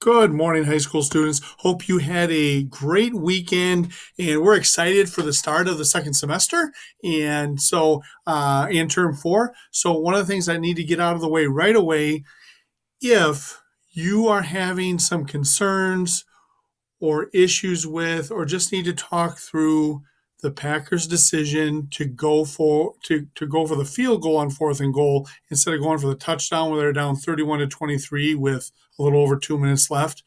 Good morning, high school students. Hope you had a great weekend, and we're excited for the start of the second semester. In term four. So, one of the things I need to get out of the way right away, if you are having some concerns or issues with, or just need to talk through the Packers' decision to go for the field goal on fourth and goal instead of going for the touchdown where they're down 31-23 with a little over 2 minutes left.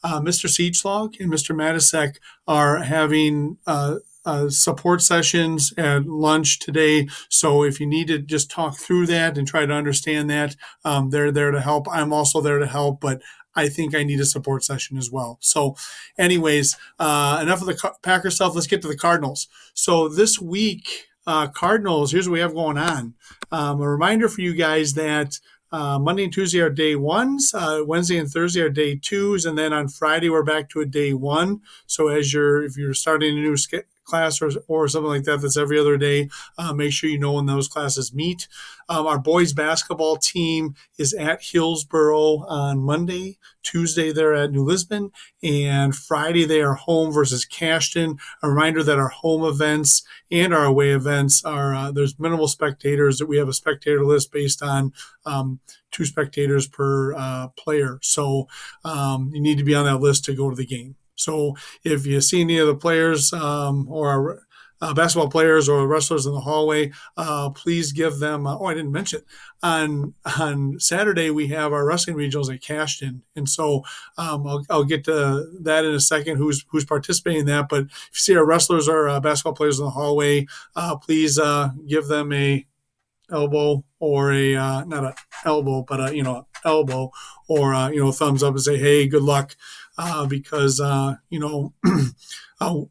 Mr. Seachlog and Mr. Matisek are having support sessions at lunch today. So if you need to just talk through that and try to understand that, they're there to help. I'm also there to help, but I think I need a support session as well. So, anyways, enough of the Packer stuff. Let's get to the Cardinals. So this week, Cardinals. Here's what we have going on. A reminder for you guys that Monday and Tuesday are day ones. Wednesday and Thursday are day twos, and then on Friday we're back to a day one. So if you're starting a new class or something like that that's every other day, make sure you know when those classes meet. Our boys basketball team is at Hillsboro on Monday. Tuesday they're at New Lisbon, and Friday they are home versus Cashton. A reminder that our home events and our away events are there's minimal spectators. That we have a spectator list based on 2 spectators per player. So you need to be on that list to go to the game. So if you see any of the players or basketball players or wrestlers in the hallway, please give them. I didn't mention on Saturday we have our wrestling regionals at Cashton, and so I'll get to that in a second. Who's participating in that? But if you see our wrestlers or basketball players in the hallway, please give them a elbow or a not a elbow, but elbow or thumbs up and say, hey, good luck, because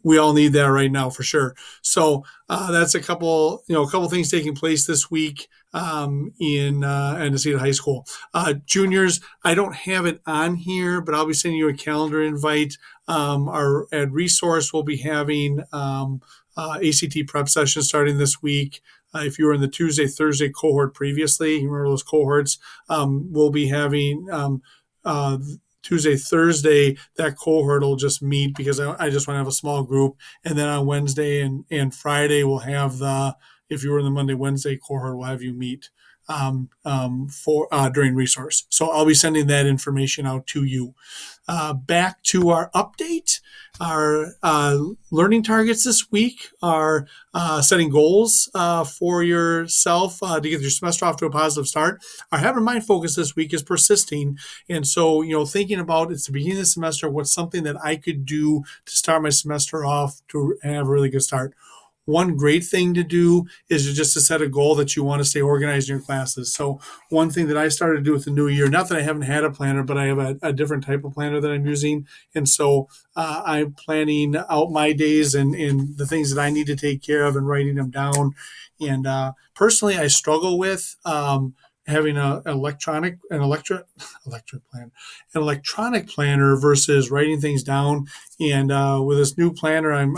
we all need that right now for sure. So that's a couple things taking place this week in Antecedent High School. Juniors, I don't have it on here, but I'll be sending you a calendar invite. Our at Resource will be having ACT prep session starting this week. If you were in the Tuesday, Thursday cohort previously, you remember those cohorts, we'll be having Tuesday, Thursday, that cohort will just meet because I just want to have a small group. And then on Wednesday and Friday, we'll have if you were in the Monday, Wednesday cohort, we'll have you meet during Resource. So I'll be sending that information out to you. Back to our update. Our learning targets this week are setting goals for yourself to get your semester off to a positive start. Our Have in Mind focus this week is persisting. And so, thinking about it's the beginning of the semester, what's something that I could do to start my semester off to have a really good start. One great thing to do is just to set a goal that you want to stay organized in your classes. So one thing that I started to do with the new year, not that I haven't had a planner, but I have a different type of planner that I'm using. And so I'm planning out my days and Mm-hmm. the things that I need to take care of and writing them down. And personally, I struggle with having an electronic planner versus writing things down. And with this new planner I'm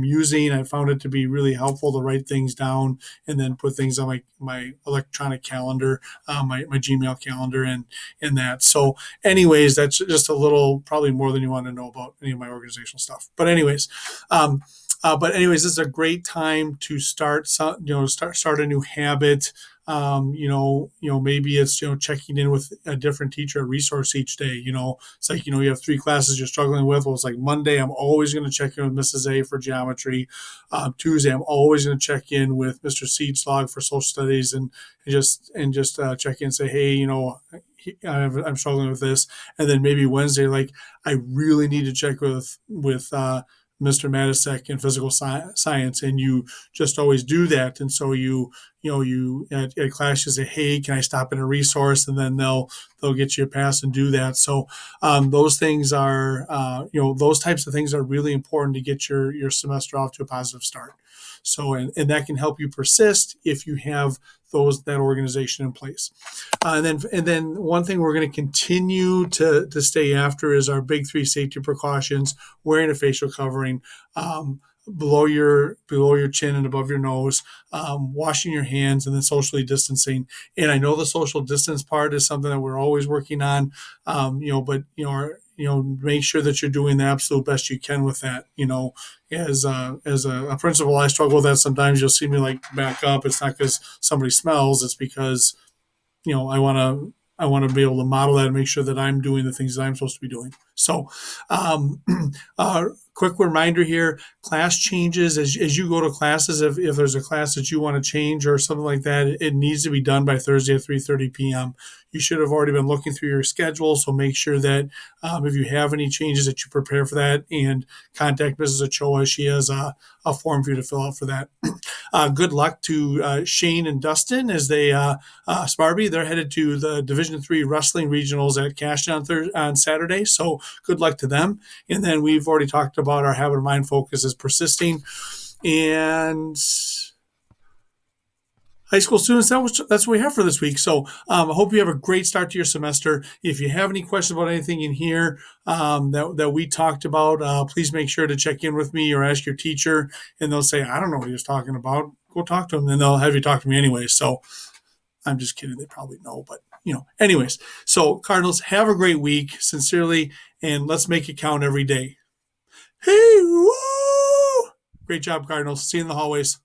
using, I found it to be really helpful to write things down and then put things on my electronic calendar, my Gmail calendar, and that. So, anyways, that's just a little, probably more than you want to know about any of my organizational stuff. But anyways, this is a great time to start a new habit. Maybe it's checking in with a different teacher, a resource each day. It's like you have 3 classes you're struggling with. Well, it's like Monday, I'm always going to check in with Mrs. A for geometry. Tuesday, I'm always going to check in with Mr. Seedslog for social studies, and just check in and say, hey, I'm struggling with this. And then maybe Wednesday, like I really need to check with Mr. Matisek in physical science, and you just always do that. And so you at class you say, hey, can I stop in a resource? And then they'll get you a pass and do that. So those things are those types of things are really important to get your semester off to a positive start. So and that can help you persist if you have that organization in place. And then one thing we're going to continue to stay after is our big 3 safety precautions: wearing a facial covering, below your chin and above your nose, washing your hands, and then socially distancing. And I know the social distance part is something that we're always working on, but make sure that you're doing the absolute best you can with that. As a principal, I struggle with that sometimes. You'll see me like back up. It's not because somebody smells; it's because I want to be able to model that and make sure that I'm doing the things that I'm supposed to be doing. So, um, quick reminder here: class changes as you go to classes. If there's a class that you want to change or something like that, it needs to be done by Thursday at 3:30 p.m. You should have already been looking through your schedule, so make sure that if you have any changes, that you prepare for that and contact Mrs. Ochoa. She has a form for you to fill out for that. Good luck to Shane and Dustin as they Sparby. They're headed to the Division III wrestling regionals at Cashton on Saturday. So good luck to them. And then we've already talked about our habit of mind focus is persisting. And high school students, that's what we have for this week. So I hope you have a great start to your semester. If you have any questions about anything in here that we talked about, please make sure to check in with me or ask your teacher. And they'll say, I don't know what he was talking about. Go talk to them. And they'll have you talk to me anyway. So I'm just kidding. They probably know. But, anyways. So Cardinals, have a great week. Sincerely. And let's make it count every day. Hey, woo! Great job, Cardinals. See you in the hallways.